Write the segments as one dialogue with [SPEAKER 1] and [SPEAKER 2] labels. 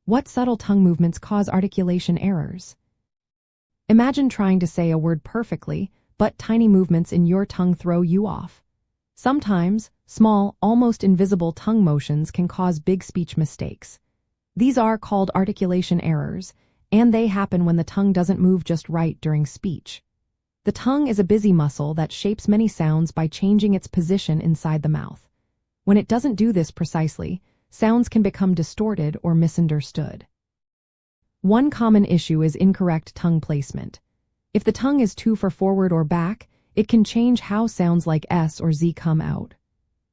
[SPEAKER 1] What subtle tongue movements cause articulation errors? Imagine trying to say a word perfectly, but tiny movements in your tongue throw you off. Sometimes, small, almost invisible tongue motions can cause big speech mistakes. These are called articulation errors, and they happen when the tongue doesn't move just right during speech. The tongue is a busy muscle that shapes many sounds by changing its position inside the mouth. When it doesn't do this precisely, sounds can become distorted or misunderstood. One common issue is incorrect tongue placement. If the tongue is too far forward or back, it can change how sounds like S or Z come out.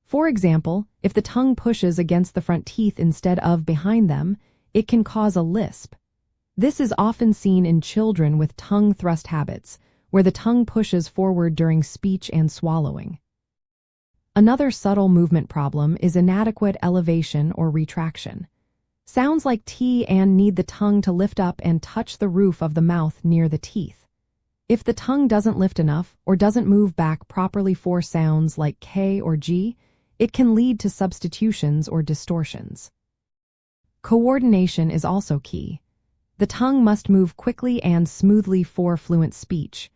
[SPEAKER 1] For example, if the tongue pushes against the front teeth instead of behind them, it can cause a lisp. This is often seen in children with tongue thrust habits, where the tongue pushes forward during speech and swallowing. Another subtle movement problem is inadequate elevation or retraction. Sounds like T and need the tongue to lift up and touch the roof of the mouth near the teeth. If the tongue doesn't lift enough or doesn't move back properly for sounds like K or G, it can lead to substitutions or distortions. Coordination is also key. The tongue must move quickly and smoothly for fluent speech.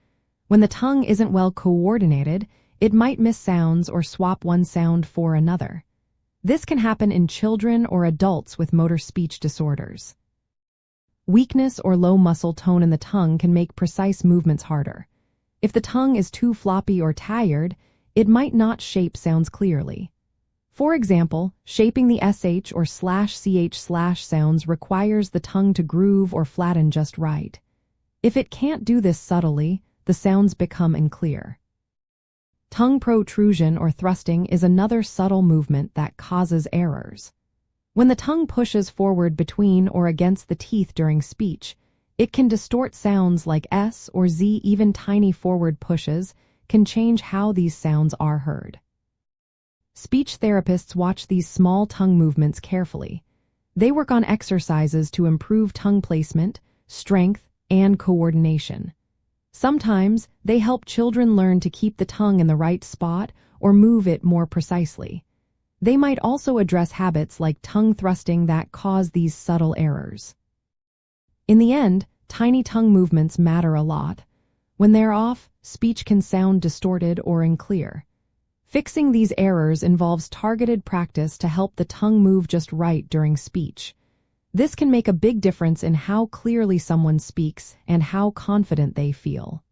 [SPEAKER 1] When the tongue isn't well coordinated, it might miss sounds or swap one sound for another. This can happen in children or adults with motor speech disorders. Weakness or low muscle tone in the tongue can make precise movements harder. If the tongue is too floppy or tired, it might not shape sounds clearly. For example, shaping the SH or /ch/ sounds requires the tongue to groove or flatten just right. If it can't do this subtly, the sounds become unclear. Tongue protrusion or thrusting is another subtle movement that causes errors. When the tongue pushes forward between or against the teeth during speech, it can distort sounds like S or Z. Even tiny forward pushes can change how these sounds are heard. Speech therapists watch these small tongue movements carefully. They work on exercises to improve tongue placement, strength, and coordination. Sometimes, they help children learn to keep the tongue in the right spot or move it more precisely. They might also address habits like tongue thrusting that cause these subtle errors. In the end, tiny tongue movements matter a lot. When they're off, speech can sound distorted or unclear. Fixing these errors involves targeted practice to help the tongue move just right during speech. This can make a big difference in how clearly someone speaks and how confident they feel.